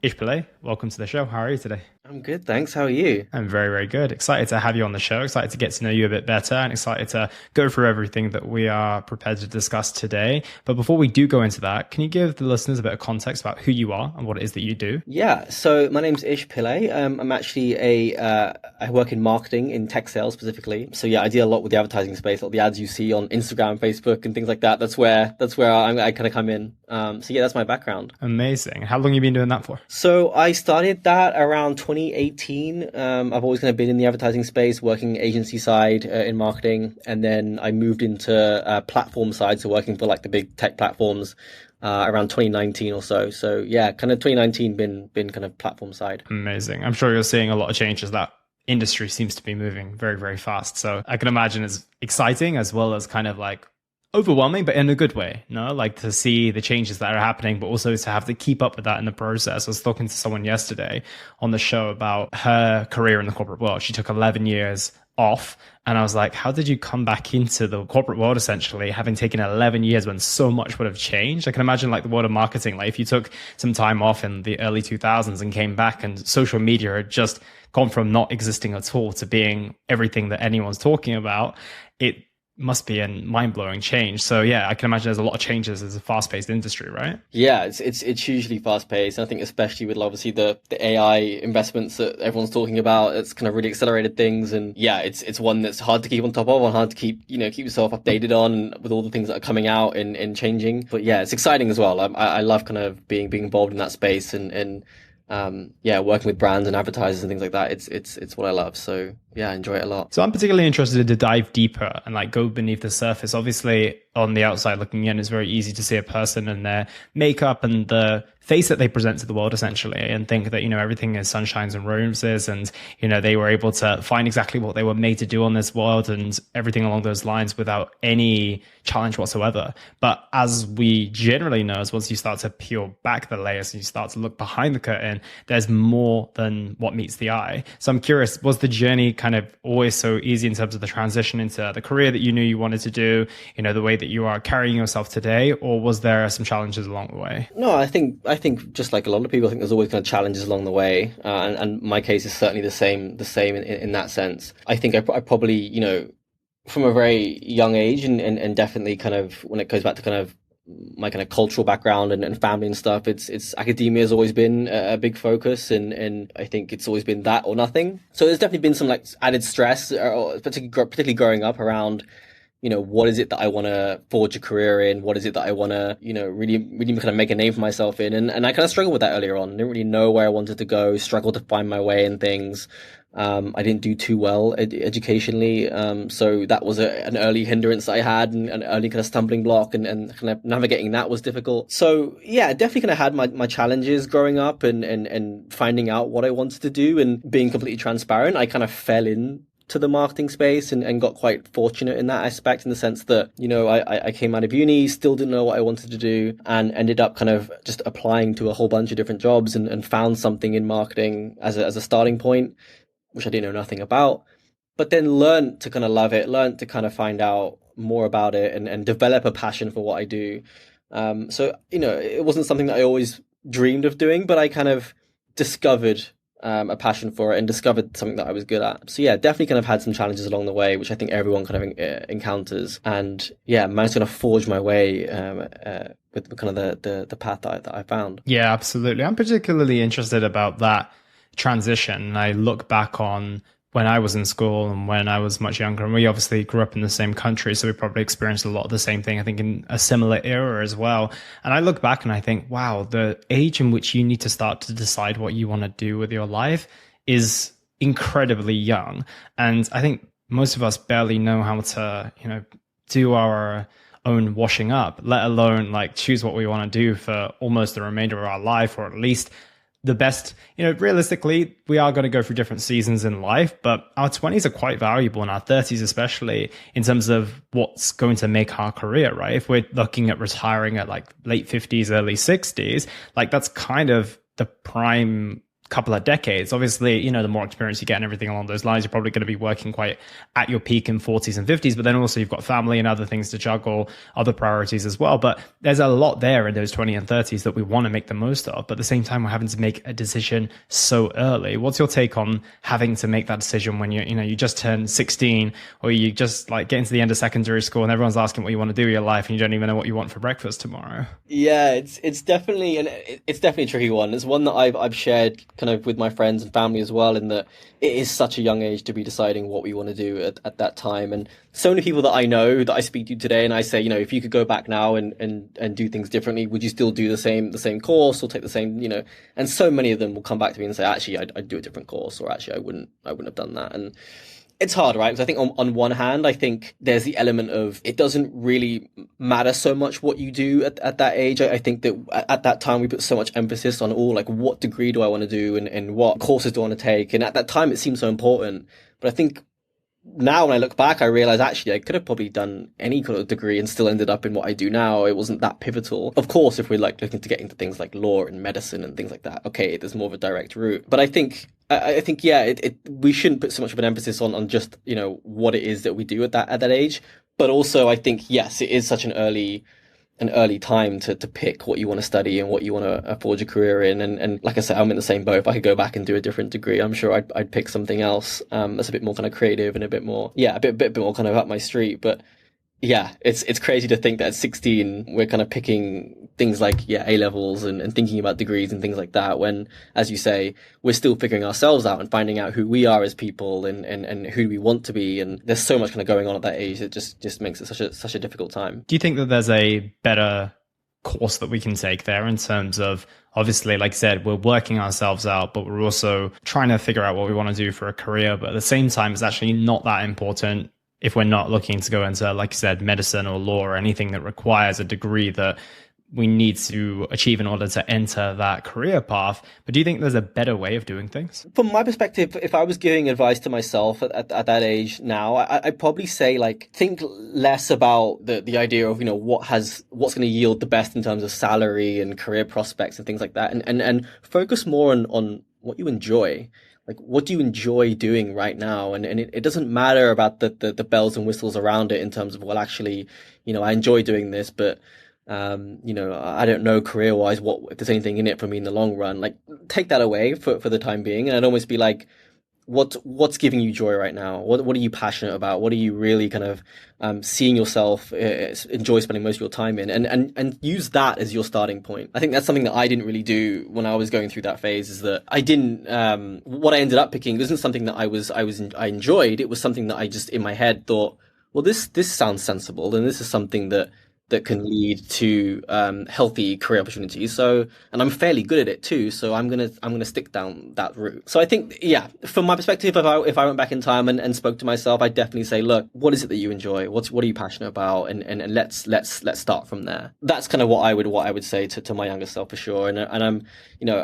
Ish Pillay, welcome to the show. How are you today? I'm good, thanks. How are you? I'm very, very good. Excited to have you on the show. Excited to get to know you a bit better and excited to go through everything that we are prepared to discuss today. But before we do go into that, can you give the listeners a bit of context about who you are and what it is that you do? Yeah, so my name's Ish Pillay. I'm actually I work in marketing in tech sales specifically. So yeah, I deal a lot with the advertising space, all the ads you see on Instagram, Facebook, and things like that. That's where I kind of come in. So yeah, that's my background. Amazing. How long have you been doing that for? So I started that around 2018. I've always kind of been in the advertising space, working agency side in marketing, and then I moved into platform side, so working for like the big tech platforms around 2019 or so. So yeah, kind of 2019 been kind of platform side. Amazing. I'm sure you're seeing a lot of changes. That industry seems to be moving very, very fast. So I can imagine it's exciting as well as kind of like overwhelming, but in a good way, no? Like to see the changes that are happening, but also to have to keep up with that in the process. I was talking to someone yesterday on the show about her career in the corporate world. She took 11 years off. And I was like, how did you come back into the corporate world essentially, having taken 11 years when so much would have changed? I can imagine like the world of marketing, like if you took some time off in the early 2000s and came back and social media had just gone from not existing at all to being everything that anyone's talking about, it must be a mind-blowing change. So yeah, I can imagine there's a lot of changes as a fast-paced industry, right? Yeah, it's hugely fast paced. I think especially with obviously the AI investments that everyone's talking about, it's kind of really accelerated things. And yeah, it's one that's hard to keep on top of and hard to keep yourself updated on with all the things that are coming out and changing. But yeah, it's exciting as well. I love kind of being involved in that space and yeah, working with brands and advertisers and things like that. It's what I love. So yeah, I enjoy it a lot. So I'm particularly interested to dive deeper and like go beneath the surface. Obviously, on the outside looking in, it's very easy to see a person and their makeup and the face that they present to the world essentially and think that, everything is sunshines and roses and, they were able to find exactly what they were made to do on this world and everything along those lines without any challenge whatsoever. But as we generally know, is once you start to peel back the layers and you start to look behind the curtain, there's more than what meets the eye. So I'm curious, was the journey kind of always so easy in terms of the transition into the career that you knew you wanted to do, the way that you are carrying yourself today, or was there some challenges along the way? No, I think just like a lot of people, I think there's always kind of challenges along the way, and my case is certainly the same in that sense. I think I probably from a very young age and definitely kind of when it goes back to kind of my kind of cultural background and family and stuff, it's academia has always been a big focus, and I think it's always been that or nothing. So there's definitely been some like added stress, particularly growing up around, what is it that I want to forge a career in? What is it that I want to, really, really kind of make a name for myself in? And I kind of struggled with that earlier on. I didn't really know where I wanted to go, struggled to find my way in things. I didn't do too well educationally. So that was an early hindrance that I had and an early kind of stumbling block and kind of navigating that was difficult. So yeah, definitely kind of had my challenges growing up and finding out what I wanted to do and being completely transparent. I kind of fell in to the marketing space and got quite fortunate in that aspect in the sense that, I came out of uni, still didn't know what I wanted to do and ended up kind of just applying to a whole bunch of different jobs and found something in marketing as a starting point, which I didn't know nothing about, but then learned to kind of love it, learned to kind of find out more about it and develop a passion for what I do. So, it wasn't something that I always dreamed of doing, but I kind of discovered a passion for it and discovered something that I was good at. So yeah, definitely kind of had some challenges along the way, which I think everyone kind of encounters. And yeah, managed to kind of forge my way with kind of the path that I found. Yeah, absolutely. I'm particularly interested about that transition. I look back on when I was in school and when I was much younger, and we obviously grew up in the same country, so we probably experienced a lot of the same thing, I think, in a similar era as well. And I look back and I think, wow, the age in which you need to start to decide what you want to do with your life is incredibly young. And I think most of us barely know how to, do our own washing up, let alone like choose what we want to do for almost the remainder of our life, or at least the best, realistically, we are going to go through different seasons in life, but our 20s are quite valuable and our 30s, especially in terms of what's going to make our career, right? If we're looking at retiring at like late 50s, early 60s, like that's kind of the prime couple of decades. Obviously, the more experience you get and everything along those lines, you're probably going to be working quite at your peak in 40s and 50s, but then also you've got family and other things to juggle, other priorities as well. But there's a lot there in those 20 and 30s that we want to make the most of. But at the same time, we're having to make a decision so early. What's your take on having to make that decision when you just turned 16, or you just like get into the end of secondary school and everyone's asking what you want to do with your life and you don't even know what you want for breakfast tomorrow? Yeah, it's definitely a tricky one. It's one that I've shared kind of with my friends and family as well, in that it is such a young age to be deciding what we want to do at that time. And so many people that I know that I speak to today, and I say, if you could go back now and do things differently, would you still do the same course or take the same, and so many of them will come back to me and say, actually, I'd do a different course, or actually I wouldn't have done that. And it's hard, right? Because I think on one hand, I think there's the element of it doesn't really matter so much what you do at that age. I think that at that time we put so much emphasis on like what degree do I want to do and what courses do I want to take. And at that time it seemed so important. But I think now when I look back, I realize actually I could have probably done any kind of degree and still ended up in what I do now. It wasn't that pivotal. Of course, if we're like looking to get into things like law and medicine and things like that, okay, there's more of a direct route. But I think yeah, we shouldn't put so much of an emphasis on just what it is that we do at that age. But also, I think yes, it is such an early time to pick what you want to study and what you want to forge a career in. And like I said, I'm in the same boat. If I could go back and do a different degree, I'm sure I'd pick something else that's a bit more kind of creative and a bit more kind of up my street. But yeah, it's crazy to think that at 16 we're kind of picking things like A levels and thinking about degrees and things like that, when, as you say, we're still figuring ourselves out and finding out who we are as people and who we want to be. And there's so much kind of going on at that age. It just makes it such a difficult time. Do you think that there's a better course that we can take there in terms of, obviously, like I said, we're working ourselves out, but we're also trying to figure out what we want to do for a career. But at the same time, it's actually not that important if we're not looking to go into, like I said, medicine or law or anything that requires a degree that we need to achieve in order to enter that career path. But do you think there's a better way of doing things? From my perspective, if I was giving advice to myself at that age now, I'd probably say, like, think less about the idea of, what's going to yield the best in terms of salary and career prospects and things like that. And focus more on what you enjoy. Like, what do you enjoy doing right now? And it doesn't matter about the bells and whistles around it in terms of, well, actually, I enjoy doing this, but, I don't know career wise if there's anything in it for me in the long run. Like, take that away for the time being. And I'd almost be like, what's giving you joy right now? What are you passionate about? What are you really kind of seeing yourself enjoy spending most of your time in? And use that as your starting point. I think that's something that I didn't really do when I was going through that phase, is that I didn't what I ended up picking wasn't something that I enjoyed. It was something that I just in my head thought, well, this sounds sensible, and this is something that can lead to healthy career opportunities. So, and I'm fairly good at it too. So I'm gonna stick down that route. So I think, yeah, from my perspective, if I went back in time and spoke to myself, I'd definitely say, look, what is it that you enjoy? What are you passionate about? And let's start from there. That's kind of what I would say to my younger self for sure. And I'm,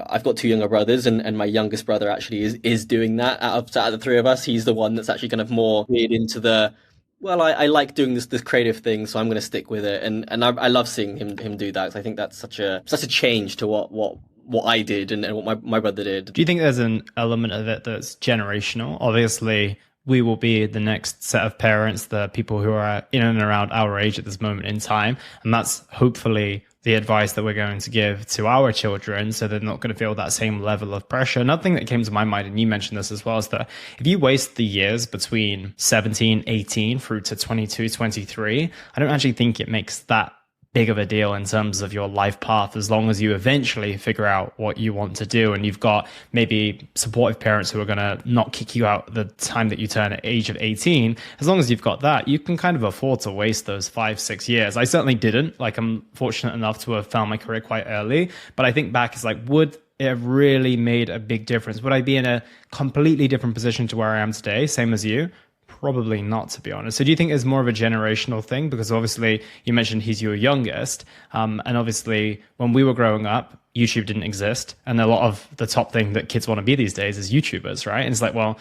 I've got two younger brothers, and my youngest brother actually is doing that. Out of the three of us, he's the one that's actually kind of more geared into the, well, I like doing this creative thing, so I'm going to stick with it, and I love seeing him do that, because I think that's such a change to what I did and what my brother did. Do you think there's an element of it that's generational? Obviously, we will be the next set of parents, the people who are in and around our age at this moment in time, and that's hopefully the advice that we're going to give to our children, so they're not going to feel that same level of pressure. Another thing that came to my mind, and you mentioned this as well, is that if you waste the years between 17, 18 through to 22, 23, I don't actually think it makes that big of a deal in terms of your life path, as long as you eventually figure out what you want to do and you've got maybe supportive parents who are going to not kick you out the time that you turn at age of 18. As long as you've got that, you can kind of afford to waste those 5-6 years. I certainly didn't. Like, I'm fortunate enough to have found my career quite early, but I think back, it's like, would it have really made a big difference? Would I be in a completely different position to where I am today, same as you? Probably not, to be honest. So do you think it's more of a generational thing? Because obviously you mentioned he's your youngest. And obviously when we were growing up, YouTube didn't exist. And a lot of the top thing that kids want to be these days is YouTubers, right? And it's like, well,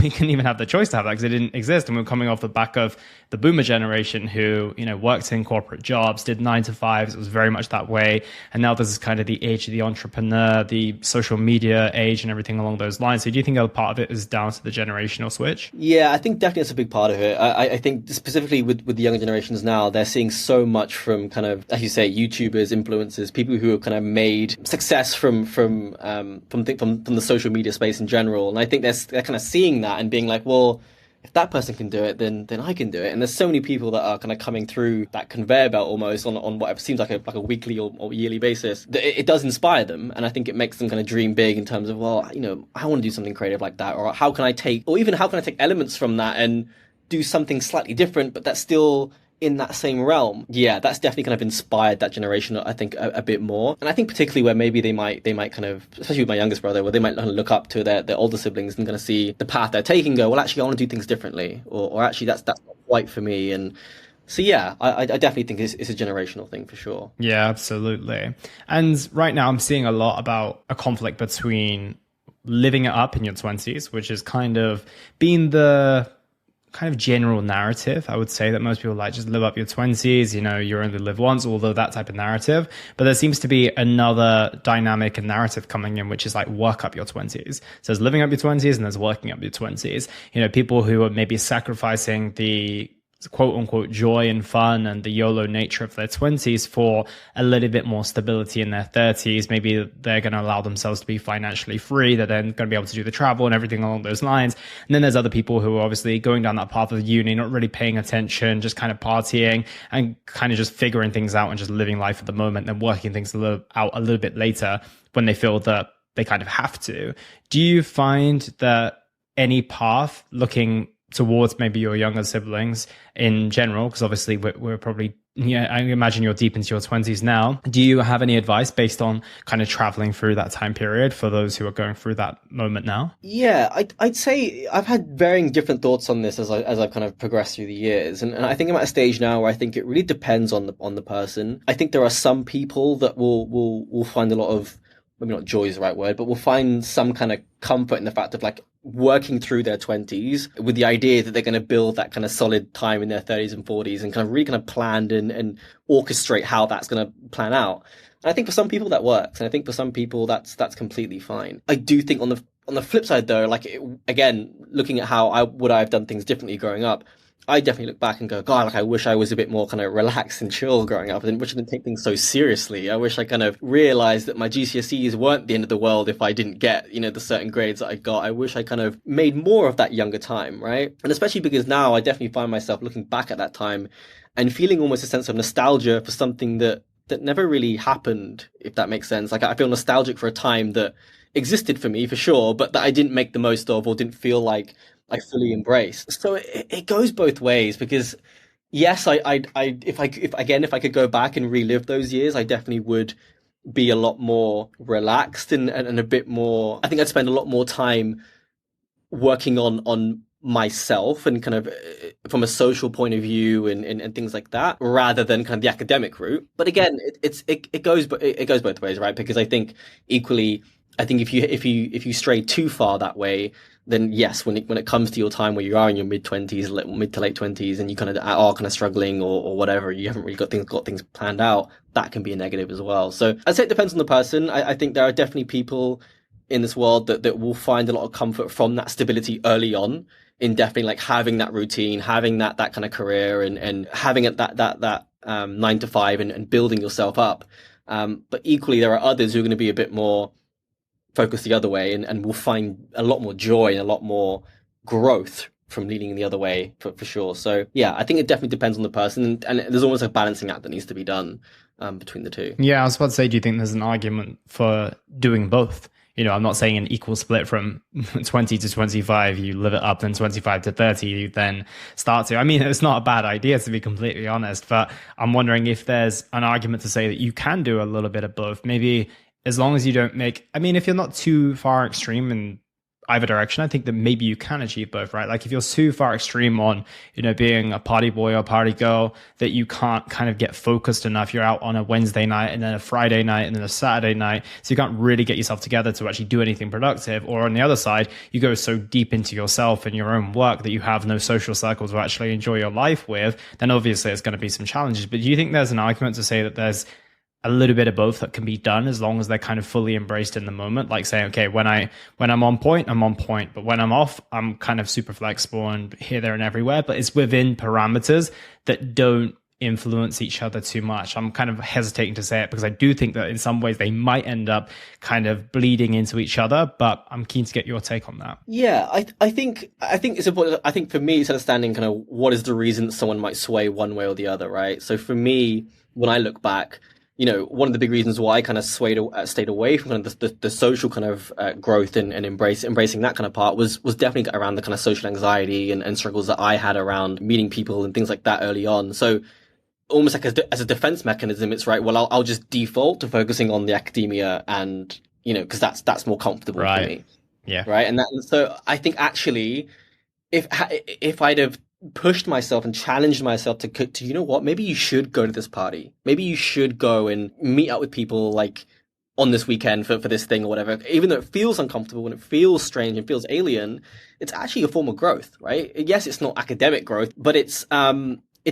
we couldn't even have the choice to have that because it didn't exist. And we're coming off the back of the boomer generation who, worked in corporate jobs, did 9 to 5s. It was very much that way. And now this is kind of the age of the entrepreneur, the social media age and everything along those lines. So do you think a part of it is down to the generational switch? Yeah, I think definitely that's a big part of it. I think specifically with the younger generations now, they're seeing so much from kind of, as you say, YouTubers, influencers, people who have kind of made success from the social media space in general. And I think they're kind of seeing that and being like, well, if that person can do it, then I can do it. And there's so many people that are kind of coming through that conveyor belt almost on what seems like a weekly or yearly basis. It does inspire them, and I think it makes them kind of dream big in terms of, well, I want to do something creative like that, or how can I take elements from that and do something slightly different, but that's still in that same realm. Yeah, that's definitely kind of inspired that generation, I think, a bit more. And I think particularly where maybe they might kind of, especially with my youngest brother, where they might look up to their older siblings and kind of see the path they're taking, go, well, actually, I want to do things differently, or actually, that's not quite for me. And so, yeah, I definitely think it's a generational thing for sure. Yeah, absolutely. And right now I'm seeing a lot about a conflict between living it up in your 20s, which is kind of being the kind of general narrative. I would say that most people like, just live up your 20s, you only live once, although that type of narrative. But there seems to be another dynamic and narrative coming in, which is like work up your 20s. So there's living up your 20s and there's working up your 20s. People who are maybe sacrificing the quote unquote joy and fun and the YOLO nature of their 20s for a little bit more stability in their 30s. Maybe they're going to allow themselves to be financially free. They're then going to be able to do the travel and everything along those lines. And then there's other people who are obviously going down that path of uni, not really paying attention, just kind of partying and kind of just figuring things out and just living life at the moment and working things out a little bit later when they feel that they kind of have to. Do you find that any path looking towards maybe your younger siblings in general, because obviously we're probably, I imagine you're deep into your 20s now. Do you have any advice based on kind of traveling through that time period for those who are going through that moment now? Yeah, I'd say I've had varying different thoughts on this as I've kind of progressed through the years, and I think I'm at a stage now where I think it really depends on the person. I think there are some people that will find a lot of, maybe not joy is the right word, but will find some kind of comfort in the fact of like working through their 20s with the idea that they're going to build that kind of solid time in their 30s and 40s and kind of really kind of planned and orchestrate how that's going to plan out. And I think for some people that works, and I think for some people that's completely fine. I do think on the flip side though, again, looking at how would I have done things differently growing up, I definitely look back and go, God, like I wish I was a bit more kind of relaxed and chill growing up. I wish I didn't take things so seriously. I wish I kind of realized that my GCSEs weren't the end of the world if I didn't get, the certain grades that I got. I wish I kind of made more of that younger time, right? And especially because now I definitely find myself looking back at that time and feeling almost a sense of nostalgia for something that never really happened, if that makes sense. Like I feel nostalgic for a time that existed for me for sure, but that I didn't make the most of or didn't feel like I fully embrace. So it goes both ways because yes, if I could go back and relive those years, I definitely would be a lot more relaxed and a bit more, I think I'd spend a lot more time working on myself and kind of from a social point of view and things like that, rather than kind of the academic route. But again, it goes both ways, right? Because I think equally, I think if you stray too far that way, then yes, when it comes to your time where you are in your mid to late 20s, and you kind of are kind of struggling or whatever, you haven't really got things planned out, that can be a negative as well. So I'd say it depends on the person. I think there are definitely people in this world that will find a lot of comfort from that stability early on, in definitely like having that routine, having that kind of career and having it that 9 to 5 and building yourself up. But equally, there are others who are going to be a bit more focus the other way and will find a lot more joy and a lot more growth from leaning the other way for sure. So yeah, I think it definitely depends on the person, and there's almost a balancing act that needs to be done between the two. Yeah, I was about to say, do you think there's an argument for doing both? I'm not saying an equal split from 20 to 25, you live it up, then 25 to 30, you then start to. I mean, it's not a bad idea, to be completely honest, but I'm wondering if there's an argument to say that you can do a little bit of both. Maybe as long as you don't if you're not too far extreme and either direction. I think that maybe you can achieve both, right? Like if you're too far extreme on, being a party boy or party girl, that you can't kind of get focused enough. You're out on a Wednesday night and then a Friday night and then a Saturday night. So you can't really get yourself together to actually do anything productive. Or on the other side, you go so deep into yourself and your own work that you have no social circles to actually enjoy your life with, then obviously it's going to be some challenges. But do you think there's an argument to say that there's a little bit of both that can be done as long as they're kind of fully embraced in the moment? Like saying, okay, when I'm on point, I'm on point, but when I'm off, I'm kind of super flexible and here, there, and everywhere, but it's within parameters that don't influence each other too much. I'm kind of hesitating to say it because I do think that in some ways they might end up kind of bleeding into each other, but I'm keen to get your take on that. Yeah, I think it's important. I think for me, it's understanding kind of what is the reason that someone might sway one way or the other, right? So for me, when I look back, one of the big reasons why I kind of stayed away from kind of the social kind of growth and embracing that kind of part was definitely around the kind of social anxiety and struggles that I had around meeting people and things like that early on. So almost like as a defense mechanism, it's right. Well, I'll just default to focusing on the academia and, because that's more comfortable for me. Yeah. Right. So I think actually if I'd have pushed myself and challenged myself to what, maybe you should go to this party. Maybe you should go and meet up with people like on this weekend for this thing or whatever. Even though it feels uncomfortable and it feels strange and feels alien, it's actually a form of growth, right? Yes, it's not academic growth, but it's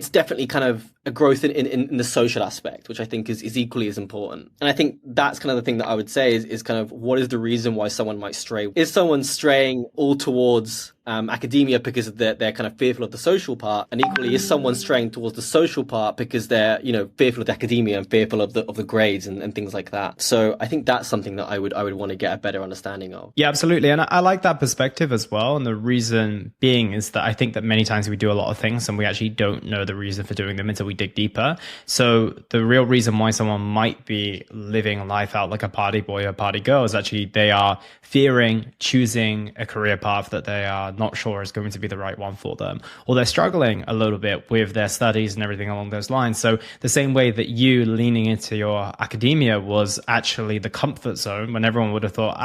definitely kind of a growth in the social aspect, which I think is equally as important. And I think that's kind of the thing that I would say is kind of what is the reason why someone might stray? Is someone straying all towards academia because they're kind of fearful of the social part, and equally is someone straying towards the social part because they're fearful of the academia and fearful of the grades and things like that. So I think that's something that I would want to get a better understanding of. Yeah, absolutely. And I like that perspective as well. And the reason being is that I think that many times we do a lot of things and we actually don't know the reason for doing them until we dig deeper. So the real reason why someone might be living life out like a party boy or party girl is actually they are fearing choosing a career path that they are not sure is going to be the right one for them, or they're struggling a little bit with their studies and everything along those lines. So the same way that you leaning into your academia was actually the comfort zone when everyone would have thought,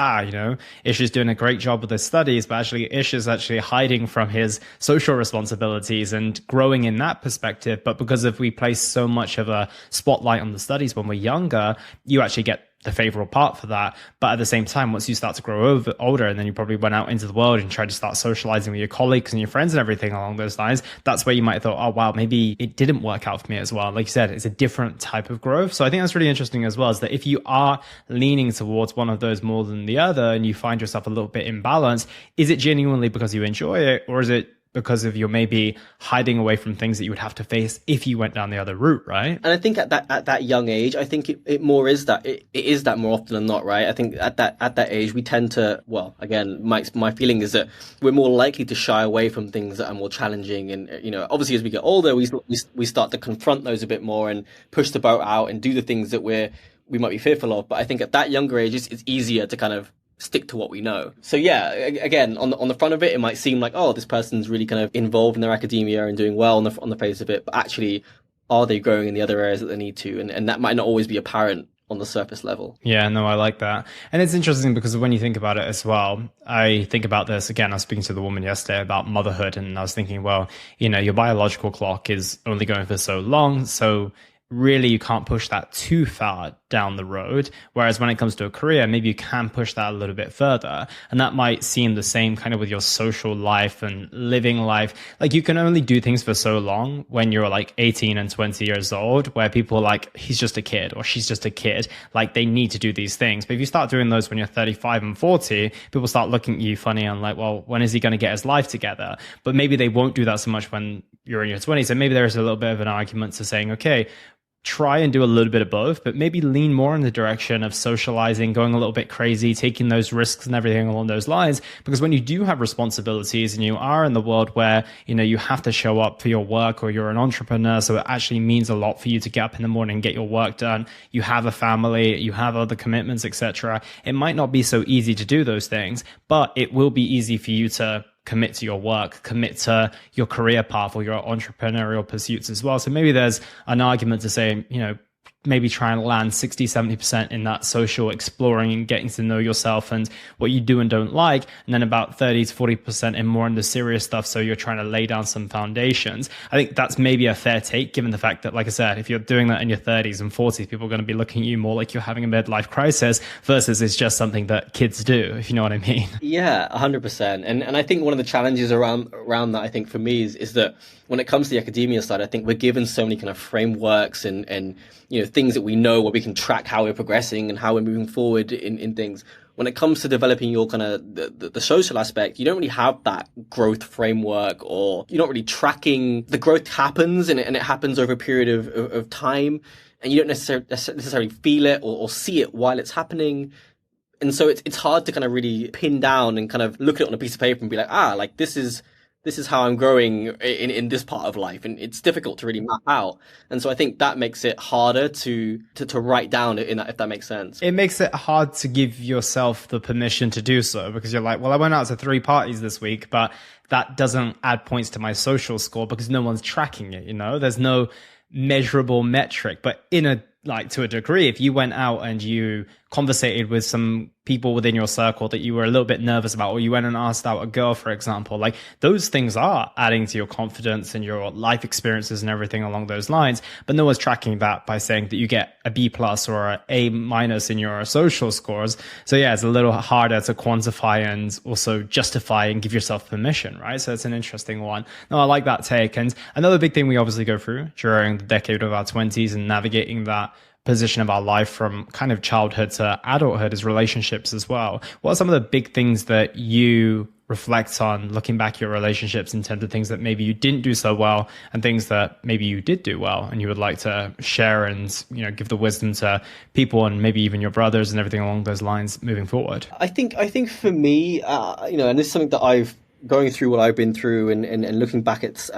Ish is doing a great job with his studies, but actually Ish is actually hiding from his social responsibilities and growing in that perspective. But because if we place so much of a spotlight on the studies when we're younger, you actually get the favorable part for that. But at the same time, once you start to grow older and then you probably went out into the world and tried to start socializing with your colleagues and your friends and everything along those lines, that's where you might have thought, oh, wow, maybe it didn't work out for me as well. Like you said, it's a different type of growth. So I think that's really interesting as well, is that if you are leaning towards one of those more than the other and you find yourself a little bit imbalanced, is it genuinely because you enjoy it, or is it because of you're maybe hiding away from things that you would have to face if you went down the other route, right? And I think at that young age, I think it more is that it is that more often than not, right? I think at that age we tend to, well, again, my feeling is that we're more likely to shy away from things that are more challenging, and obviously as we get older, we start to confront those a bit more and push the boat out and do the things that we might be fearful of. But I think at that younger age, it's easier to kind of stick to what we know. So yeah, again, on the front of it, it might seem like, oh, this person's really kind of involved in their academia and doing well on the face of it, but actually, are they growing in the other areas that they need to? And that might not always be apparent on the surface level. Yeah, no, I like that. And it's interesting because when you think about it as well, I think about this, again, I was speaking to the woman yesterday about motherhood, and I was thinking, well, your biological clock is only going for so long, so really you can't push that too far down the road. Whereas when it comes to a career, maybe you can push that a little bit further. And that might seem the same kind of with your social life and living life. Like you can only do things for so long when you're like 18 and 20 years old, where people are like, he's just a kid or she's just a kid. Like they need to do these things. But if you start doing those when you're 35 and 40, people start looking at you funny and like, well, when is he going to get his life together? But maybe they won't do that so much when you're in your 20s. And maybe there is a little bit of an argument to saying, okay, try and do a little bit of both, but maybe lean more in the direction of socializing, going a little bit crazy, taking those risks and everything along those lines. Because when you do have responsibilities and you are in the world where, you have to show up for your work, or you're an entrepreneur, so it actually means a lot for you to get up in the morning and get your work done. You have a family, you have other commitments, etc. It might not be so easy to do those things, but it will be easy for you to commit to your work, commit to your career path or your entrepreneurial pursuits as well. So maybe there's an argument to say, maybe try and land 60, 70% in that social exploring and getting to know yourself and what you do and don't like. And then about 30 to 40% in more in the serious stuff. So you're trying to lay down some foundations. I think that's maybe a fair take, given the fact that, like I said, if you're doing that in your 30s and 40s, people are going to be looking at you more like you're having a midlife crisis versus it's just something that kids do, if you know what I mean. Yeah, 100%. And I think one of the challenges around that, I think for me is that when it comes to the academia side, I think we're given so many kind of frameworks and things that we know where we can track how we're progressing and how we're moving forward in things. When it comes to developing your kind of the social aspect, you don't really have that growth framework, or you're not really tracking. The growth happens and it happens over a period of time, and you don't necessarily feel it or see it while it's happening. And so it's hard to kind of really pin down and kind of look at it on a piece of paper and be like, like this is how I'm growing in this part of life. And it's difficult to really map out. And so I think that makes it harder to write down in that, if that makes sense. It makes it hard to give yourself the permission to do so, because you're like, well, I went out to 3 parties this week, but that doesn't add points to my social score because no one's tracking it. There's no measurable metric. But to a degree, if you went out and you conversated with some people within your circle that you were a little bit nervous about, or you went and asked out a girl, for example, like those things are adding to your confidence and your life experiences and everything along those lines. But no one's tracking that by saying that you get a B+ or an A- in your social scores. So yeah, it's a little harder to quantify and also justify and give yourself permission, right? So it's an interesting one. No, I like that take. And another big thing we obviously go through during the decade of our 20s and navigating that position of our life from kind of childhood to adulthood is relationships as well. What are some of the big things that you reflect on looking back at your relationships in terms of things that maybe you didn't do so well and things that maybe you did do well and you would like to share and give the wisdom to people and maybe even your brothers and everything along those lines moving forward? I think for me, and this is something that I've going through what I've been through and looking back at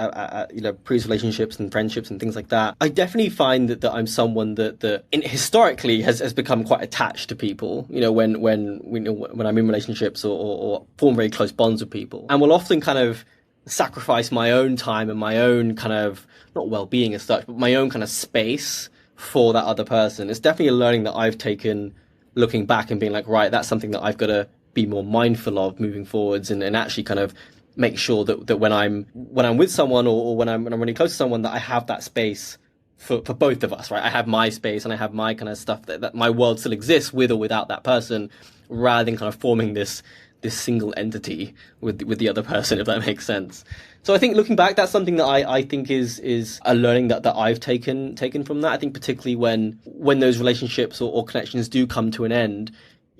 previous relationships and friendships and things like that, I definitely find that I'm someone that historically has become quite attached to people. When I'm in relationships or form very close bonds with people, and will often kind of sacrifice my own time and my own kind of not well-being as such, but my own kind of space for that other person. It's definitely a learning that I've taken looking back and being like, right, that's something that I've got to be more mindful of moving forwards and actually kind of make sure that when I'm with someone or when I'm really close to someone, that I have that space for both of us, right? I have my space and I have my kind of stuff that my world still exists with or without that person, rather than kind of forming this single entity with the other person, if that makes sense. So I think looking back, that's something that I think is a learning that I've taken from that. I think particularly when those relationships or connections do come to an end,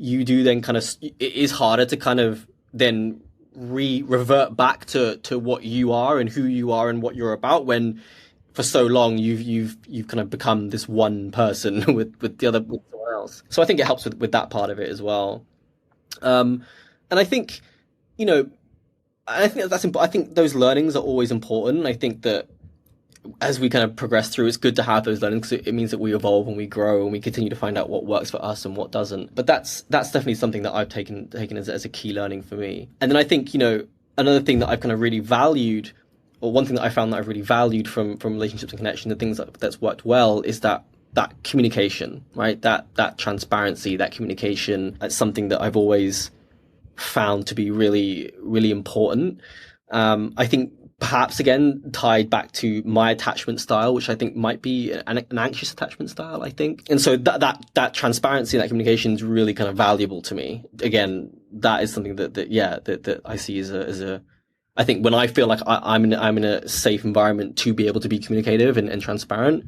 you do then kind of, it is harder to kind of then revert back to what you are and who you are and what you're about, when for so long you've kind of become this one person with someone else. So I think it helps with that part of it as well. And I think, I think those learnings are always important. I think that as we kind of progress through, it's good to have those learnings because it means that we evolve and we grow and we continue to find out what works for us and what doesn't. But that's definitely something that I've taken as a key learning for me. And then I think, another thing that I've kind of really valued, or one thing that I found that I've really valued from relationships and connection, the things that's worked well, is that communication, right? That transparency, that communication. That's something that I've always found to be really, really important. I think perhaps again tied back to my attachment style, which I think might be an anxious attachment style, I think. And so that transparency, that communication is really kind of valuable to me. Again, that is something that I see as a I think when I feel like I'm in a safe environment to be able to be communicative and transparent,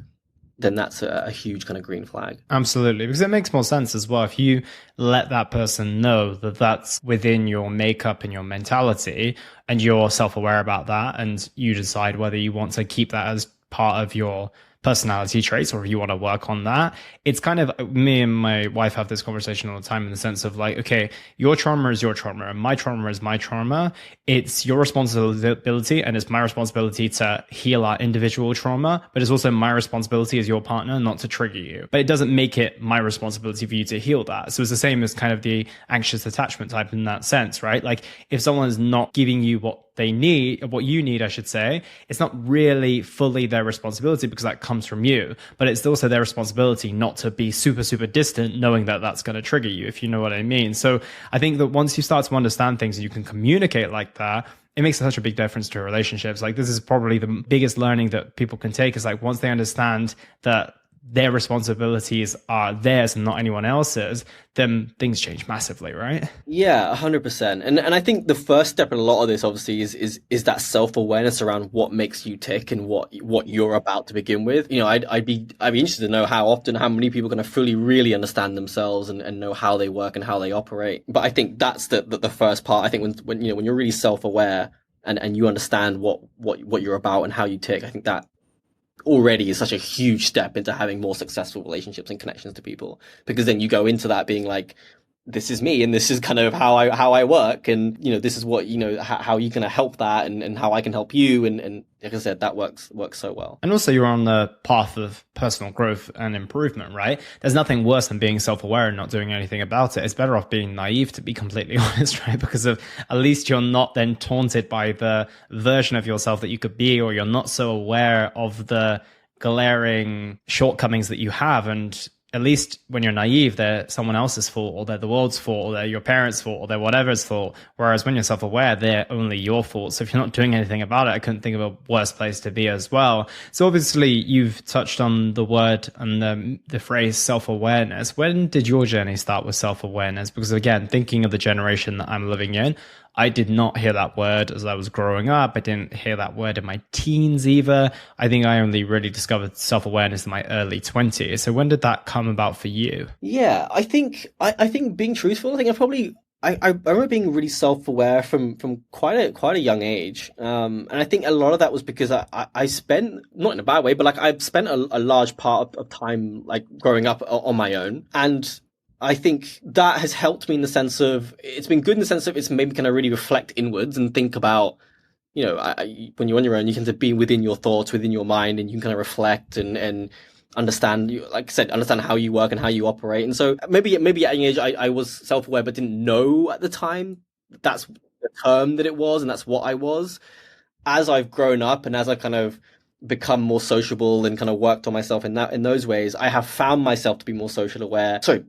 then that's a huge kind of green flag. Absolutely, because it makes more sense as well. If you let that person know that that's within your makeup and your mentality, and you're self-aware about that, and you decide whether you want to keep that as part of your personality traits or if you want to work on that. It's kind of, me and my wife have this conversation all the time in the sense of like, okay, your trauma is your trauma and my trauma is my trauma. It's your responsibility and it's my responsibility to heal our individual trauma, but it's also my responsibility as your partner not to trigger you. But it doesn't make it my responsibility for you to heal that. So it's the same as kind of the anxious attachment type in that sense, right? Like if someone's not giving you what they need, what you need, I should say, it's not really fully their responsibility because that comes from you, but it's also their responsibility not to be super, super distant, knowing that that's going to trigger you, if you know what I mean. So I think that once you start to understand things and you can communicate like that, it makes such a big difference to relationships. Like, this is probably the biggest learning that people can take, is like, once they understand that their responsibilities are theirs and not anyone else's, then things change massively, right? Yeah, 100%. And I think the first step in a lot of this obviously is that self-awareness around what makes you tick and what you're about to begin with. You know, I'd be interested to know how many people can fully really understand themselves and know how they work and how they operate. But I think that's the first part. I think when you're really self-aware and you understand what you're about and how you tick, I think that already is such a huge step into having more successful relationships and connections to people, because then you go into that being like, this is me and this is kind of how I work, and this is what how you can help that, and how I can help you, and like I said, that works so well. And also, you're on the path of personal growth and improvement, right? There's nothing worse than being self-aware and not doing anything about it. It's better off being naive, to be completely honest, right? Because at least you're not then taunted by the version of yourself that you could be, or you're not so aware of the glaring shortcomings that you have. And at least when you're naive, they're someone else's fault, or they're the world's fault, or they're your parents' fault, or they're whatever's fault. Whereas when you're self-aware, they're only your fault. So if you're not doing anything about it, I couldn't think of a worse place to be as well. So obviously you've touched on the word and the phrase self-awareness. When did your journey start with self-awareness? Because again, thinking of the generation that I'm living in, I did not hear that word as I was growing up. I didn't hear that word in my teens either. I think I only really discovered self-awareness in my early 20s. So when did that come about for you? Yeah, I think being truthful, I think I remember being really self-aware from quite a young age. And I think a lot of that was because I spent, not in a bad way, but like I've spent a large part of time like growing up on my own. And I think that has helped me in the sense of, it's been good in the sense of it's made me kind of really reflect inwards and think about, when you're on your own, you can be within your thoughts, within your mind, and you can kind of reflect and understand, like I said, understand how you work and how you operate. And so maybe at a young age, I was self-aware, but didn't know at the time that's the term that it was, and that's what I was. As I've grown up and as I kind of become more sociable and kind of worked on myself in those ways, I have found myself to be more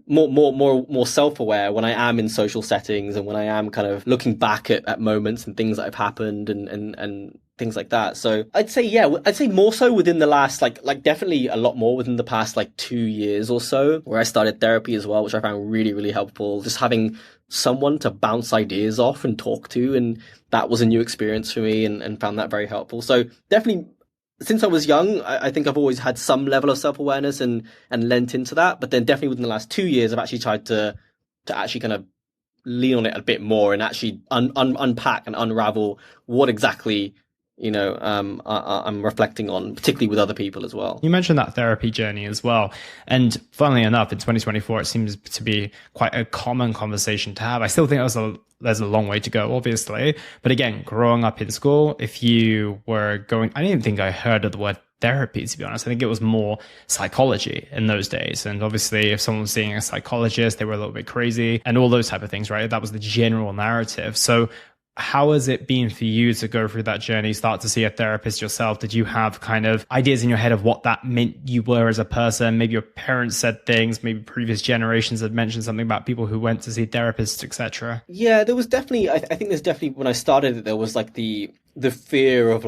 more self-aware when I am in social settings, and when I am kind of looking back at moments and things that have happened and things like that. So I'd say more so within the last like definitely a lot more within the past like 2 years or so, where I started therapy as well, which I found really, really helpful. Just having someone to bounce ideas off and talk to, and that was a new experience for me, and found that very helpful. So definitely, since I was young, I think I've always had some level of self-awareness and lent into that. But then definitely within the last 2 years, I've actually tried to actually kind of lean on it a bit more and actually unpack and unravel what exactly I'm reflecting on, particularly with other people as well. You mentioned that therapy journey as well. And funnily enough, in 2024, it seems to be quite a common conversation to have. I still think there's a long way to go, obviously. But again, growing up in school, if you were going, I didn't think I heard of the word therapy, to be honest. I think it was more psychology in those days. And obviously, if someone was seeing a psychologist, they were a little bit crazy and all those type of things, right? That was the general narrative. So how has it been for you to go through that journey, start to see a therapist yourself? Did you have kind of ideas in your head of what that meant you were as a person? Maybe your parents said things, maybe previous generations had mentioned something about people who went to see therapists, etc. Yeah, there was definitely, I think there's definitely, when I started it, there was like the fear of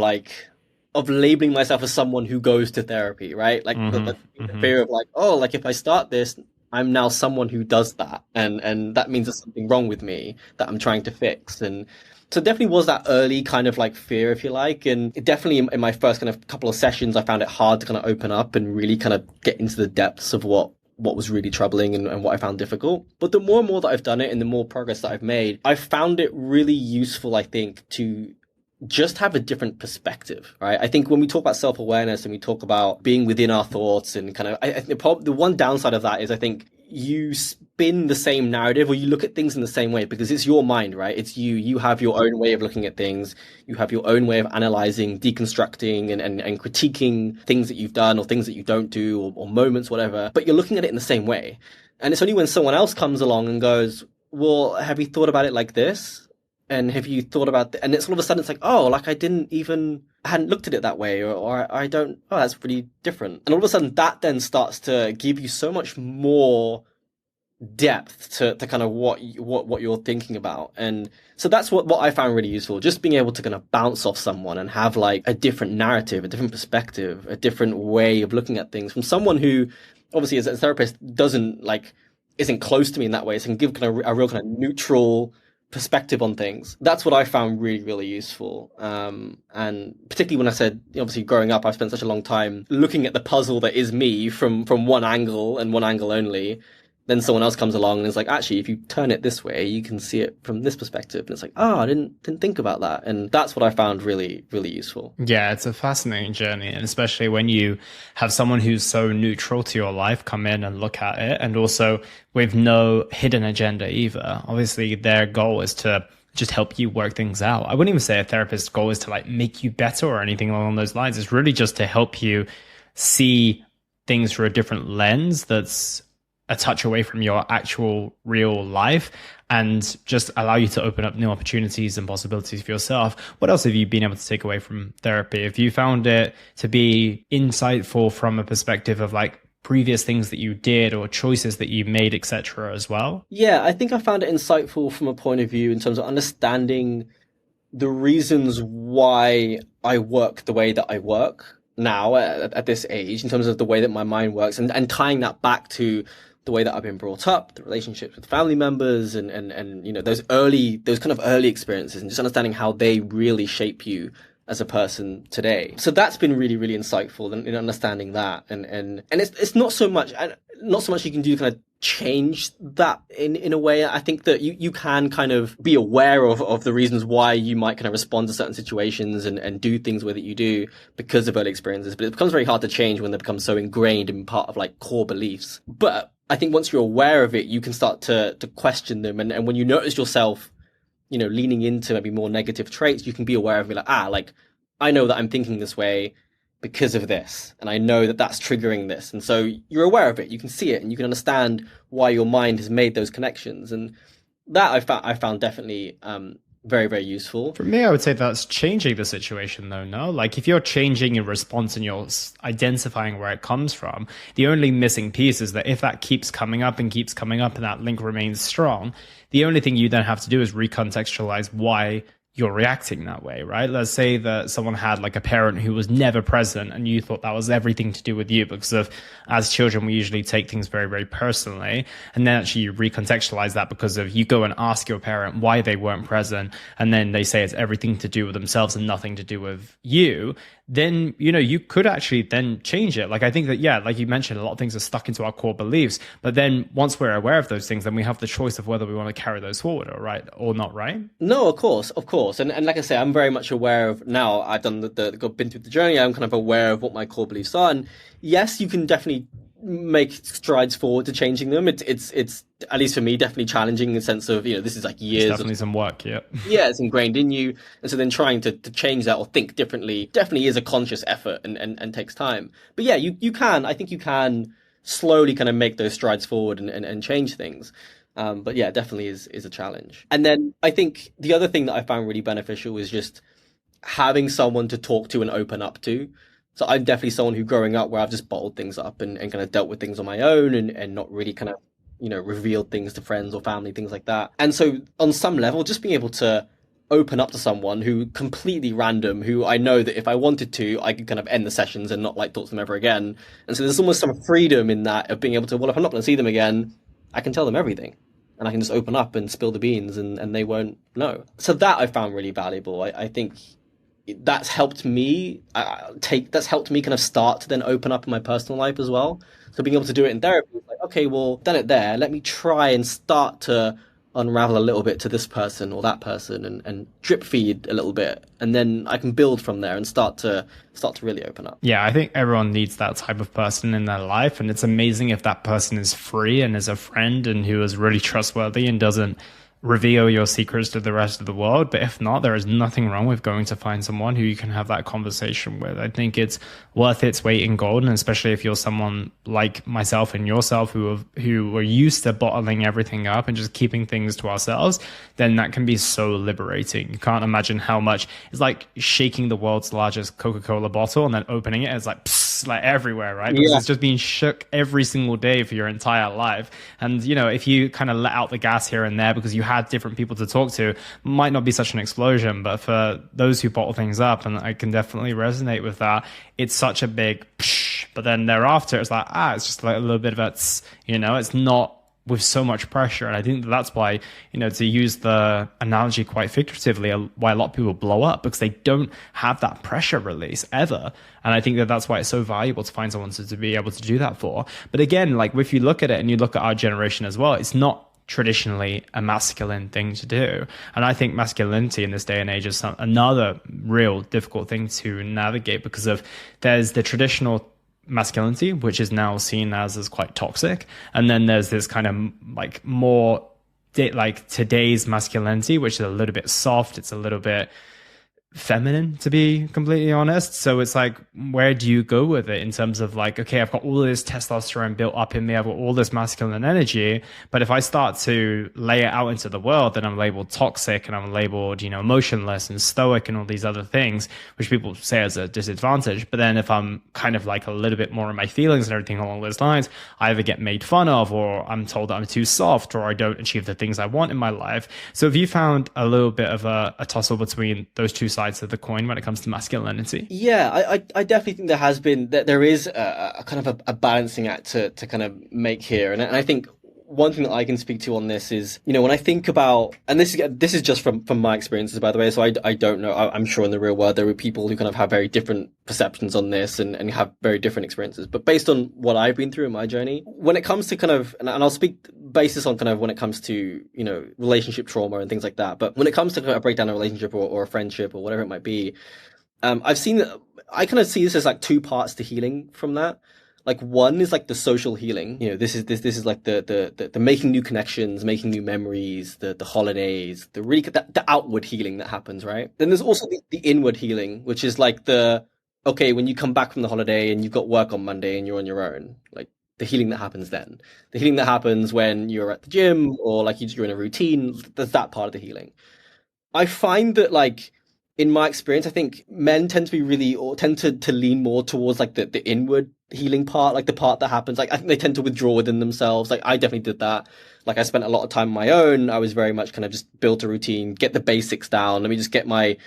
labeling myself as someone who goes to therapy, right? Like the fear of like, oh, like if I start this, I'm now someone who does that. And that means there's something wrong with me that I'm trying to fix. And so definitely was that early kind of like fear, if you like. And it definitely in my first kind of couple of sessions, I found it hard to kind of open up and really kind of get into the depths of what was really troubling and what I found difficult. But the more and more that I've done it and the more progress that I've made, I've found it really useful, I think, to just have a different perspective, right? I think when we talk about self-awareness and we talk about being within our thoughts and kind of, I think the one downside of that is I think you spin the same narrative or you look at things in the same way because it's your mind, right? It's you have your own way of looking at things. You have your own way of analyzing, deconstructing and critiquing things that you've done or things that you don't do or moments, whatever, but you're looking at it in the same way. And it's only when someone else comes along and goes, well, have you thought about it like this? And have you thought about and it's all of a sudden it's like, oh, like I hadn't looked at it that way, or I don't, oh, that's really different. And all of a sudden that then starts to give you so much more depth to kind of what you're thinking about. And so that's what I found really useful, just being able to kind of bounce off someone and have like a different narrative, a different perspective, a different way of looking at things from someone who obviously as a therapist isn't close to me in that way, so can give kind of a real kind of neutral perspective on things. That's what I found really, really useful. And particularly when I said, obviously growing up, I've spent such a long time looking at the puzzle that is me from one angle and one angle only. Then someone else comes along and is like, actually, if you turn it this way, you can see it from this perspective. And it's like, oh, I didn't think about that. And that's what I found really, really useful. Yeah, it's a fascinating journey. And especially when you have someone who's so neutral to your life come in and look at it, and also with no hidden agenda either. Obviously, their goal is to just help you work things out. I wouldn't even say a therapist's goal is to like make you better or anything along those lines. It's really just to help you see things through a different lens that's a touch away from your actual real life, and just allow you to open up new opportunities and possibilities for yourself. What else have you been able to take away from therapy? Have you found it to be insightful from a perspective of like previous things that you did or choices that you made, etc. as well? Yeah, I think I found it insightful from a point of view in terms of understanding the reasons why I work the way that I work now at this age, in terms of the way that my mind works, and tying that back to the way that I've been brought up, the relationships with family members, and those kind of early experiences, and just understanding how they really shape you as a person today. So that's been really, really insightful in understanding that. And it's not so much you can do to kind of change that in a way. I think that you can kind of be aware of the reasons why you might kind of respond to certain situations and do things with it you do because of early experiences. But it becomes very hard to change when they become so ingrained in part of like core beliefs. But I think once you're aware of it, you can start to question them. And when you notice yourself, leaning into maybe more negative traits, you can be aware of it, like, I know that I'm thinking this way because of this. And I know that that's triggering this. And so you're aware of it. You can see it and you can understand why your mind has made those connections. And that I found definitely, very, very useful. For me, I would say that's changing the situation though, no? Like if you're changing your response and you're identifying where it comes from, the only missing piece is that if that keeps coming up and that link remains strong, the only thing you then have to do is recontextualize why you're reacting that way, right? Let's say that someone had like a parent who was never present and you thought that was everything to do with you because of, as children, we usually take things very, very personally. And then actually you recontextualize that because of, you go and ask your parent why they weren't present. And then they say it's everything to do with themselves and nothing to do with you. Then, you could actually then change it. Like, I think that, yeah, like you mentioned, a lot of things are stuck into our core beliefs. But then once we're aware of those things, then we have the choice of whether we want to carry those forward or not, right? No, of course. And like I say, I'm very much aware of now. I've done been through the journey. I'm kind of aware of what my core beliefs are. And yes, you can definitely make strides forward to changing them. It's at least for me, definitely challenging in the sense of, this is like years. It's definitely some work, yeah. Yeah, it's ingrained in you. And so then trying to change that or think differently definitely is a conscious effort and takes time. But yeah, I think you can slowly kind of make those strides forward and change things. But yeah, definitely is a challenge. And then I think the other thing that I found really beneficial is just having someone to talk to and open up to. So I'm definitely someone who growing up where I've just bottled things up and kind of dealt with things on my own and not really kind of, revealed things to friends or family, things like that. And so on some level, just being able to open up to someone who completely random, who I know that if I wanted to, I could kind of end the sessions and not like talk to them ever again. And so there's almost some freedom in that of being able to, well, if I'm not going to see them again, I can tell them everything. And I can just open up and spill the beans and they won't know. So that I found really valuable. I think that's helped me kind of start to then open up in my personal life as well. So being able to do it in therapy, it's like, okay, well, done it there. Let me try and start to unravel a little bit to this person or that person and drip feed a little bit. And then I can build from there and start to really open up. Yeah, I think everyone needs that type of person in their life. And it's amazing if that person is free and is a friend and who is really trustworthy and doesn't reveal your secrets to the rest of the world. But if not, there is nothing wrong with going to find someone who you can have that conversation with. I think it's worth its weight in gold, and especially if you're someone like myself and yourself who were used to bottling everything up and just keeping things to ourselves, then that can be so liberating. You can't imagine how much it's like shaking the world's largest Coca-Cola bottle and then opening it. It's like psst, like everywhere, right? Because Yeah. it's just being shook every single day for your entire life. And if you kind of let out the gas here and there because you had different people to talk to, might not be such an explosion. But for those who bottle things up, and I can definitely resonate with that, it's such a big psh, but then thereafter it's like, it's just like a little bit of a it's not with so much pressure. And I think that's why, to use the analogy quite figuratively, why a lot of people blow up, because they don't have that pressure release ever. And I think that that's why it's so valuable to find someone to be able to do that for. But again, like if you look at it and you look at our generation as well, it's not traditionally a masculine thing to do. And I think masculinity in this day and age is another real difficult thing to navigate, because there's the traditional masculinity, which is now seen as quite toxic, and then there's this kind of like more like today's masculinity, which is a little bit soft, it's a little bit feminine, to be completely honest. So it's like, where do you go with it in terms of like, okay, I've got all this testosterone built up in me, I've got all this masculine energy, but if I start to lay it out into the world, then I'm labeled toxic and I'm labeled, emotionless and stoic and all these other things, which people say as a disadvantage. But then if I'm kind of like a little bit more in my feelings and everything along those lines, I either get made fun of, or I'm told that I'm too soft, or I don't achieve the things I want in my life. So have you found a little bit of a tussle between those two sides of the coin when it comes to masculinity? Yeah, I definitely think there is a kind of a balancing act to kind of make here, and I think one thing that I can speak to on this is, when I think about, and this is just from my experiences, by the way, so I don't know, I'm sure in the real world there are people who kind of have very different perceptions on this and have very different experiences, but based on what I've been through in my journey, when it comes to kind of, and I'll speak basis on kind of when it comes to, relationship trauma and things like that, but when it comes to kind of a breakdown of a relationship or a friendship or whatever it might be, I've seen that I kind of see this as like two parts to healing from that. Like one is like the social healing. This is like the making new connections, making new memories, the holidays, the outward healing that happens, right? Then there's also the inward healing, which is like okay, when you come back from the holiday and you've got work on Monday and you're on your own, like the healing that happens then. The healing that happens when you're at the gym or like you're in a routine, there's that part of the healing. I find that like, in my experience, I think men tend to be really, or tend to lean more towards like the inward healing part, like the part that happens. Like I think they tend to withdraw within themselves. Like I definitely did that. Like I spent a lot of time on my own. I was very much kind of just built a routine, get the basics down. Let me just get my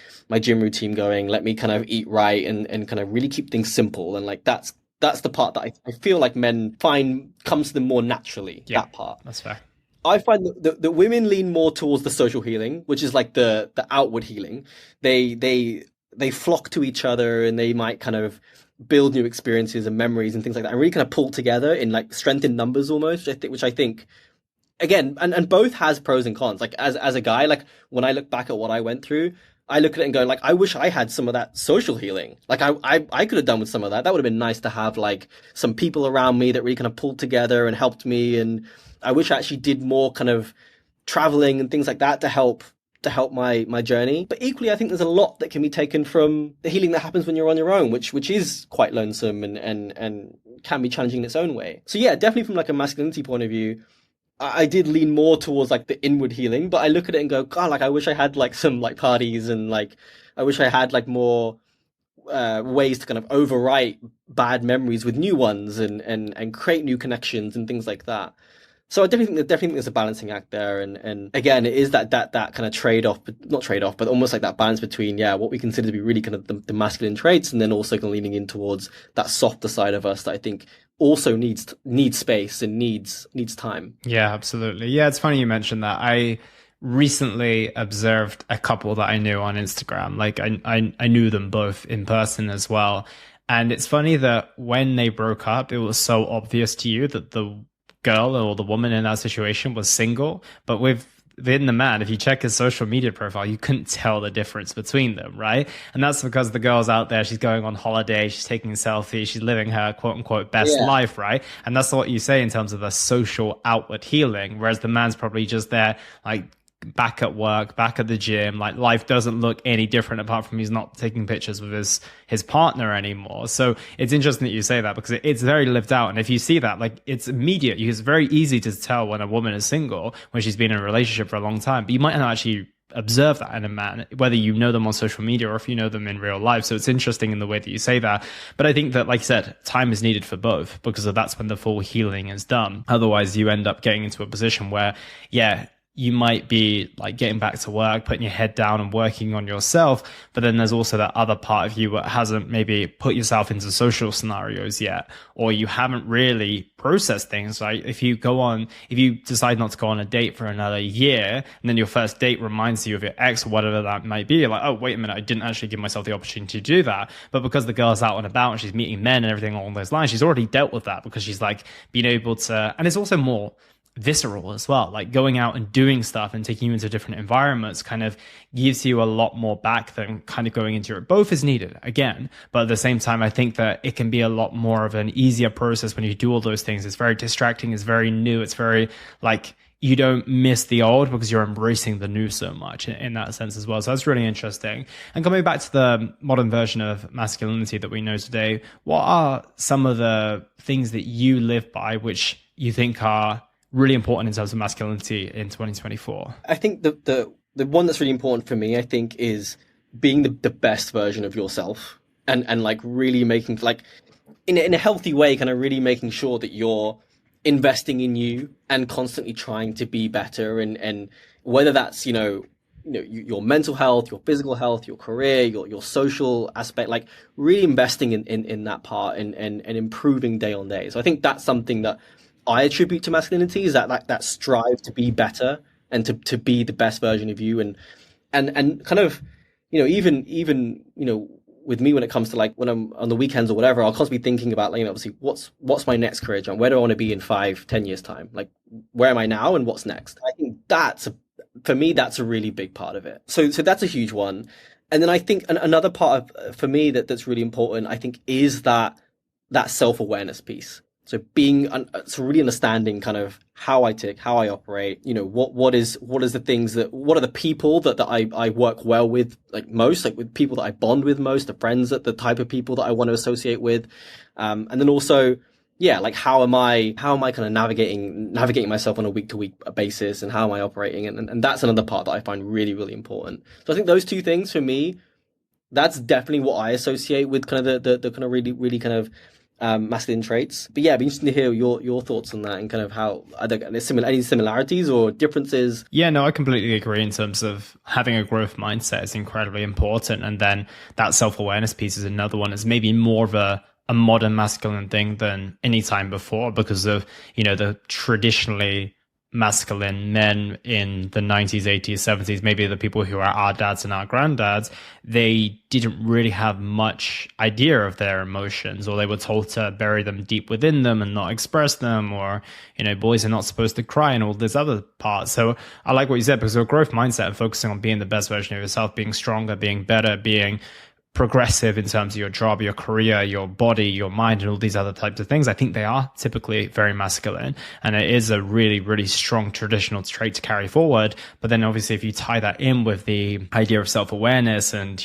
gym routine going. Let me kind of eat right and kind of really keep things simple. And like that's the part that I feel like men find comes to them more naturally. Yeah, that part. that's fair. I find that women lean more towards the social healing, which is like the outward healing. They flock to each other and they might kind of build new experiences and memories and things like that, and really kind of pull together in like strength in numbers almost, which I think again, and both has pros and cons. Like as a guy, like when I look back at what I went through, I look at it and go like, I wish I had some of that social healing. Like I could have done with some of that. That would have been nice to have like some people around me that really kind of pulled together and helped me. And I wish I actually did more kind of traveling and things like that to help my journey. But equally, I think there's a lot that can be taken from the healing that happens when you're on your own, which is quite lonesome and can be challenging in its own way. So yeah, definitely from like a masculinity point of view, I did lean more towards like the inward healing, but I look at it and go, God, like I wish I had like some like parties and like I wish I had like more ways to kind of overwrite bad memories with new ones and create new connections and things like that. So I definitely think there's a balancing act there, and again, it is that kind of trade-off, but not trade-off, but almost like that balance between what we consider to be really kind of the masculine traits, and then also kind of leaning in towards that softer side of us that I think also needs space and needs time. Yeah, absolutely. Yeah, it's funny you mentioned that. I recently observed a couple that I knew on Instagram. Like I knew them both in person as well, and it's funny that when they broke up, it was so obvious to you that the girl or the woman in that situation was single, but within the man, if you check his social media profile, you couldn't tell the difference between them, right? And that's because the girl's out there, she's going on holiday, she's taking selfies, she's living her quote unquote best life, right? And that's what you say in terms of the social outward healing, whereas the man's probably just there like back at work, back at the gym. Like life doesn't look any different apart from he's not taking pictures with his partner anymore. So it's interesting that you say that because it's very lived out. And if you see that, like it's immediate. It's very easy to tell when a woman is single when she's been in a relationship for a long time. But you might not actually observe that in a man, whether you know them on social media or if you know them in real life. So it's interesting in the way that you say that. But I think that, like you said, time is needed for both because that's when the full healing is done. Otherwise, you end up getting into a position where, yeah, you might be like getting back to work, putting your head down and working on yourself. But then there's also that other part of you that hasn't maybe put yourself into social scenarios yet, or you haven't really processed things. Right? If you decide not to go on a date for another year, and then your first date reminds you of your ex or whatever that might be, you're like, oh, wait a minute, I didn't actually give myself the opportunity to do that. But because the girl's out and about and she's meeting men and everything along those lines, she's already dealt with that because she's like being able to, and it's also more visceral as well, like going out and doing stuff and taking you into different environments kind of gives you a lot more back than kind of going into it. Both is needed again, but at the same time I think that it can be a lot more of an easier process when you do all those things. It's very distracting, it's very new, it's very like you don't miss the old because you're embracing the new so much in that sense as well. So that's really interesting. And coming back to the modern version of masculinity that we know today, what are some of the things that you live by which you think are really important in terms of masculinity in 2024? I think the one that's really important for me, I think, is being the best version of yourself and like really making like in a healthy way, kind of really making sure that you're investing in you and constantly trying to be better. And whether that's, your mental health, your physical health, your career, your social aspect, like really investing in that part and improving day on day. So I think that's something that I attribute to masculinity, is that strive to be better and to be the best version of you and kind of, even with me when it comes to like when I'm on the weekends or whatever, I'll constantly be thinking about like, obviously what's my next career jump? Where do I want to be in 5-10 years time? Like where am I now and what's next? I think for me, that's a really big part of it. So that's a huge one. And then I think another part of, for me that's really important, I think, is that self-awareness piece. So so really understanding kind of how I tick, how I operate, what are the people that I work well with, like most, like with people that I bond with most, the friends, the type of people that I want to associate with. And then also, yeah, like how am I kind of navigating myself on a week to week basis, and how am I operating? And that's another part that I find really, really important. So I think those two things for me, that's definitely what I associate with kind of the kind of really, really kind of masculine traits. But yeah, it'd be interesting to hear your thoughts on that and kind of how are there any similarities or differences? Yeah, no, I completely agree in terms of having a growth mindset is incredibly important. And then that self-awareness piece is another one. It's maybe more of a modern masculine thing than any time before because of, the traditionally masculine men in the 90s, 80s, 70s, maybe the people who are our dads and our granddads, they didn't really have much idea of their emotions, or they were told to bury them deep within them and not express them, or, boys are not supposed to cry and all this other part. So I like what you said, because of a growth mindset and focusing on being the best version of yourself, being stronger, being better, being progressive in terms of your job, your career, your body, your mind, and all these other types of things, I think they are typically very masculine. And it is a really, really strong traditional trait to carry forward. But then obviously if you tie that in with the idea of self-awareness and,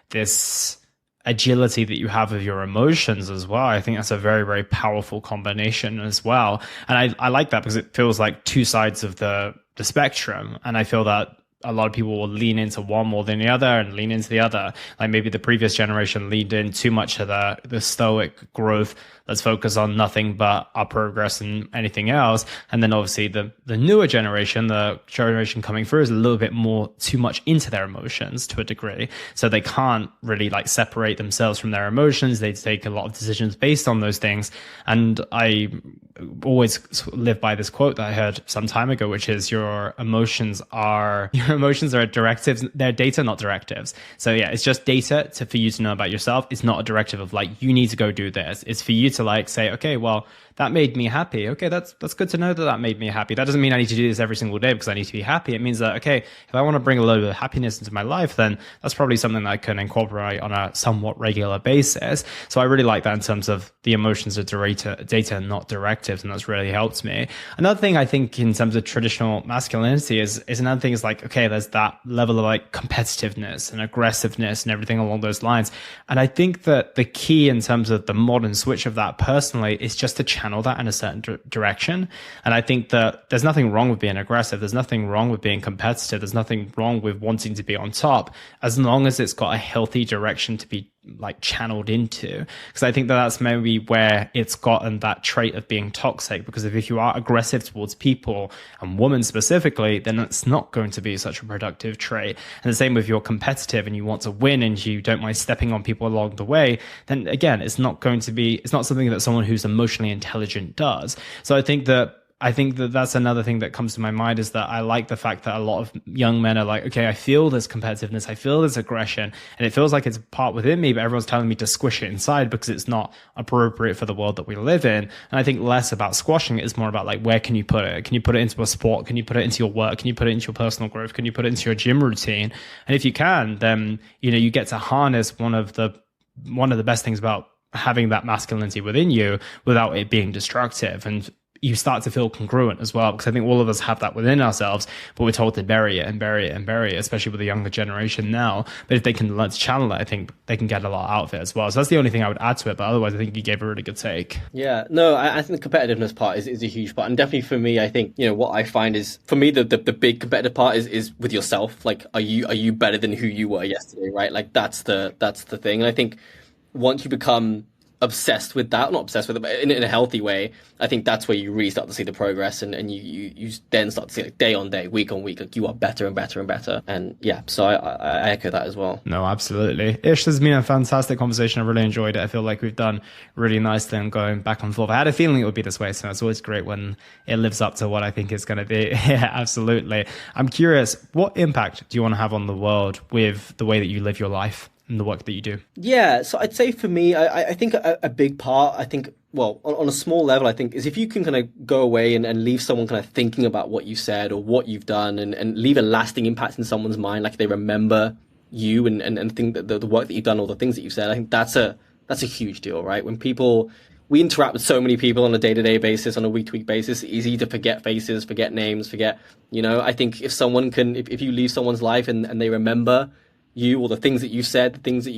this agility that you have of your emotions as well, I think that's a very, very powerful combination as well. And I like that because it feels like two sides of the spectrum. And I feel that a lot of people will lean into one more than the other and lean into the other. Like maybe the previous generation leaned in too much to the stoic growth. Let's focus on nothing but our progress and anything else. And then obviously the newer generation, the generation coming through, is a little bit more too much into their emotions to a degree. So they can't really like separate themselves from their emotions. They take a lot of decisions based on those things. And I always live by this quote that I heard some time ago, which is your emotions are directives. They're data, not directives. So yeah, it's just data for you to know about yourself. It's not a directive of like, you need to go do this. It's for you to like say, okay, well, that made me happy. Okay, that's good to know that that made me happy. That doesn't mean I need to do this every single day because I need to be happy. It means that, okay, if I want to bring a little bit of happiness into my life, then that's probably something that I can incorporate on a somewhat regular basis. So I really like that in terms of the emotions of data and not directives, and that's really helped me. Another thing I think in terms of traditional masculinity is another thing is like, okay, there's that level of like competitiveness and aggressiveness and everything along those lines. And I think that the key in terms of the modern switch of that personally is just to channel that in a certain direction. And I think that there's nothing wrong with being aggressive. There's nothing wrong with being competitive. There's nothing wrong with wanting to be on top, as long as it's got a healthy direction to be like channeled into. Because I think that that's maybe where it's gotten that trait of being toxic, because if you are aggressive towards people and women specifically, then it's not going to be such a productive trait. And the same with you're competitive and you want to win and you don't mind stepping on people along the way, then again, it's not something that someone who's emotionally intelligent does. So I think that that's another thing that comes to my mind, is that I like the fact that a lot of young men are like, okay, I feel this competitiveness, I feel this aggression, and it feels like it's a part within me, but everyone's telling me to squish it inside because it's not appropriate for the world that we live in. And I think less about squashing it is more about like, where can you put it? Can you put it into a sport? Can you put it into your work? Can you put it into your personal growth? Can you put it into your gym routine? And if you can, then, you get to harness one of the best things about having that masculinity within you without it being destructive. And you start to feel congruent as well, because I think all of us have that within ourselves, but we're told to bury it and bury it and bury it, especially with the younger generation now. But if they can learn to channel it, I think they can get a lot out of it as well. So that's the only thing I would add to it, but otherwise I think you gave a really good take. Yeah, no, I think the competitiveness part is a huge part, and definitely for me, I think what I find is, for me, the big competitive part is with yourself. Like, are you better than who you were yesterday, right? Like that's the thing. And I think once you become obsessed with that, not obsessed with it, but in a healthy way, I think that's where you really start to see the progress, and you then start to see, like, day on day, week on week, like you are better and better and better. And yeah, so I echo that as well. No, absolutely. Ish, this has been a fantastic conversation. I really enjoyed it. I feel like we've done really nicely and going back and forth. I had a feeling it would be this way, so it's always great when it lives up to what I think it's going to be. Yeah, absolutely. I'm curious, what impact do you want to have on the world with the way that you live your life and the work that you do? Yeah, so I'd say for me, I think a big part, I think, well, on a small level, I think, is if you can kind of go away and leave someone kind of thinking about what you said or what you've done, and leave a lasting impact in someone's mind, like they remember you and think that the work that you've done or the things that you've said, I think that's a huge deal, right? When we interact with so many people on a day-to-day basis, on a week-to-week basis, it's easy to forget faces, forget names, I think if someone can, if you leave someone's life and they remember you or the things that you said, the things that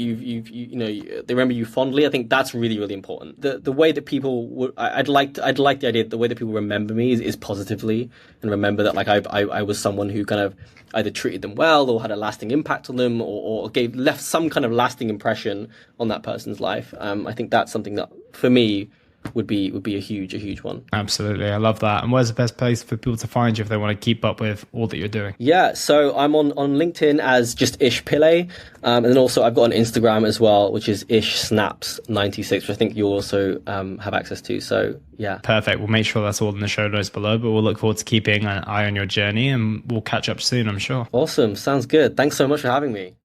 they remember you fondly, I think that's really, really important. The way that people would, I'd like the idea that the way that people remember me is positively, and remember that like I was someone who kind of either treated them well or had a lasting impact on them, or left some kind of lasting impression on that person's life. I think that's something that for me would be a huge one. Absolutely. I love that. And where's the best place for people to find you if they want to keep up with all that you're doing? Yeah, so I'm on LinkedIn as just Ish Pillay. And then also I've got an Instagram as well, which is ishsnaps96, which I think you'll also have access to. So yeah. Perfect. We'll make sure that's all in the show notes below, but we'll look forward to keeping an eye on your journey, and we'll catch up soon, I'm sure. Awesome. Sounds good. Thanks so much for having me.